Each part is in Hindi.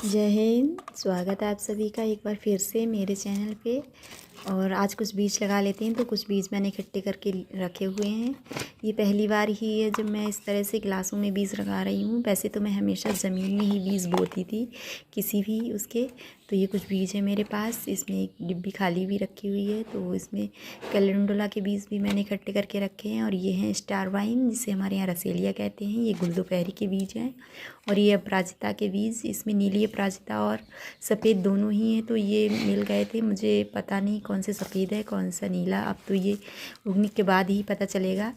जय हिंद। स्वागत है आप सभी का एक बार फिर से मेरे चैनल पे। और आज कुछ बीज लगा लेते हैं। तो कुछ बीज मैंने इकट्ठे करके रखे हुए हैं। ये पहली बार ही है जब मैं इस तरह से गिलासों में बीज लगा रही हूँ। वैसे तो मैं हमेशा ज़मीन में ही बीज बोती थी किसी भी उसके। तो ये कुछ बीज है मेरे पास। इसमें एक डिब्बी खाली भी रखी हुई है। तो इसमें कैलेंडुला के बीज भी मैंने इकट्ठे करके रखे हैं। और ये हैं स्टार वाइन, जिसे हमारे यहाँ रसेलिया कहते हैं। ये गुलदोपहरी के बीज हैं। और ये अपराजिता के बीज, इसमें नीली अपराजिता और सफ़ेद दोनों ही हैं। तो ये मिल गए थे, मुझे पता नहीं कौन से सफ़ेद है कौन सा नीला। अब तो ये उगने के बाद ही पता चलेगा।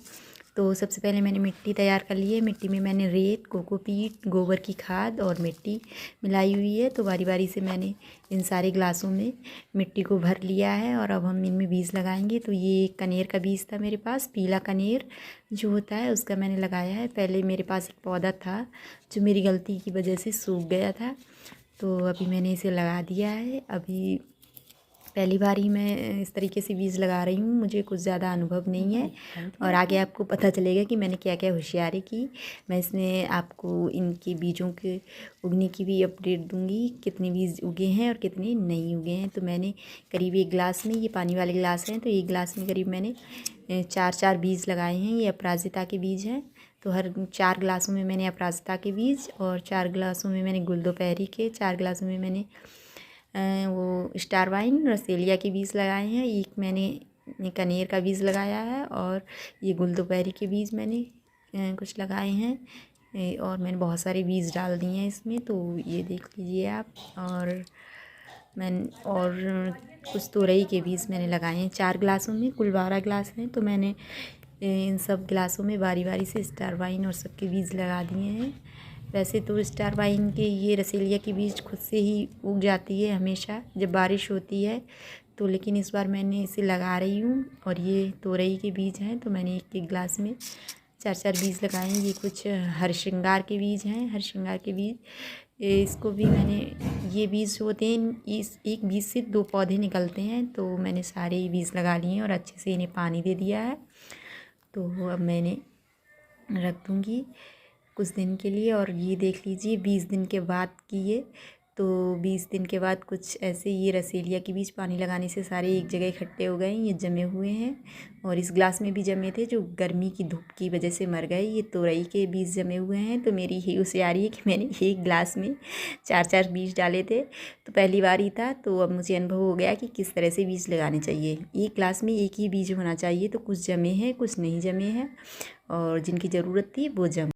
तो सबसे पहले मैंने मिट्टी तैयार कर ली है। मिट्टी में मैंने रेत, कोकोपीट, गोबर की खाद और मिट्टी मिलाई हुई है। तो बारी बारी से मैंने इन सारे गिलासों में मिट्टी को भर लिया है। और अब हम इनमें बीज लगाएंगे। तो ये कनेर का बीज था मेरे पास, पीला कनेर जो होता है उसका मैंने लगाया है। पहले मेरे पास एक पौधा था जो मेरी गलती की वजह से सूख गया था। तो अभी मैंने इसे लगा दिया है। अभी पहली बार ही मैं इस तरीके से बीज लगा रही हूँ, मुझे कुछ ज़्यादा अनुभव नहीं है। और आगे आपको पता चलेगा कि मैंने क्या क्या होशियारी की। मैं इसमें आपको इनके बीजों के उगने की भी अपडेट दूँगी, कितने बीज उगे हैं और कितने नहीं उगे हैं। तो मैंने करीब एक गिलास में, ये पानी वाले गिलास हैं, तो एक गिलास में करीब मैंने 4 बीज लगाए हैं। ये अपराजिता के बीज हैं। तो हर 4 गिलासों में मैंने अपराजिता के बीज, और 4 गिलासों में मैंने गुलदोपहरी के, 4 गिलासों में मैंने वो स्टार वाइन रसेलिया के बीज लगाए हैं। एक मैंने कनेर का बीज लगाया है। और ये गुलदोपहरी के बीज मैंने कुछ लगाए हैं। और मैंने बहुत सारे बीज डाल दिए हैं इसमें, तो ये देख लीजिए आप। और कुछ तोरई के बीज मैंने लगाए हैं 4 गिलासों में। कुल 12 गिलास हैं। तो मैंने इन सब गिलासों में बारी बारी से स्टार वाइन और सबके बीज लगा दिए हैं। वैसे तो स्टार वाइन के, ये रसेलिया की बीज खुद से ही उग जाती है हमेशा जब बारिश होती है। तो लेकिन इस बार मैंने इसे लगा रही हूँ। और ये तोरई के बीज हैं। तो मैंने एक एक गिलास में 4 बीज लगाए हैं। ये कुछ हरश्रृंगार के बीज हैं, हरश्रृंगार के बीज। इसको भी मैंने, ये बीज होते हैं, इस एक बीज से 2 पौधे निकलते हैं। तो मैंने सारे बीज लगा लिए हैं और अच्छे से इन्हें पानी दे दिया है। तो अब मैंने रख दूँगी कुछ दिन के लिए। और ये देख लीजिए 20 दिन के बाद की ये। तो 20 दिन के बाद कुछ ऐसे ये रसेलिया के बीज पानी लगाने से सारे एक जगह इकट्ठे हो गए। ये जमे हुए हैं। और इस गिलास में भी जमे थे जो गर्मी की धूप की वजह से मर गए। ये तोरई के बीज जमे हुए हैं। तो मेरी यही होशियारी है कि मैंने एक गिलास में 4 बीज डाले थे। तो पहली बार ही था, तो अब मुझे अनुभव हो गया कि किस तरह से बीज लगाने चाहिए। एक गिलास में एक ही बीज होना चाहिए। तो कुछ जमे हैं कुछ नहीं जमे हैं, और जिनकी ज़रूरत थी वो जमे।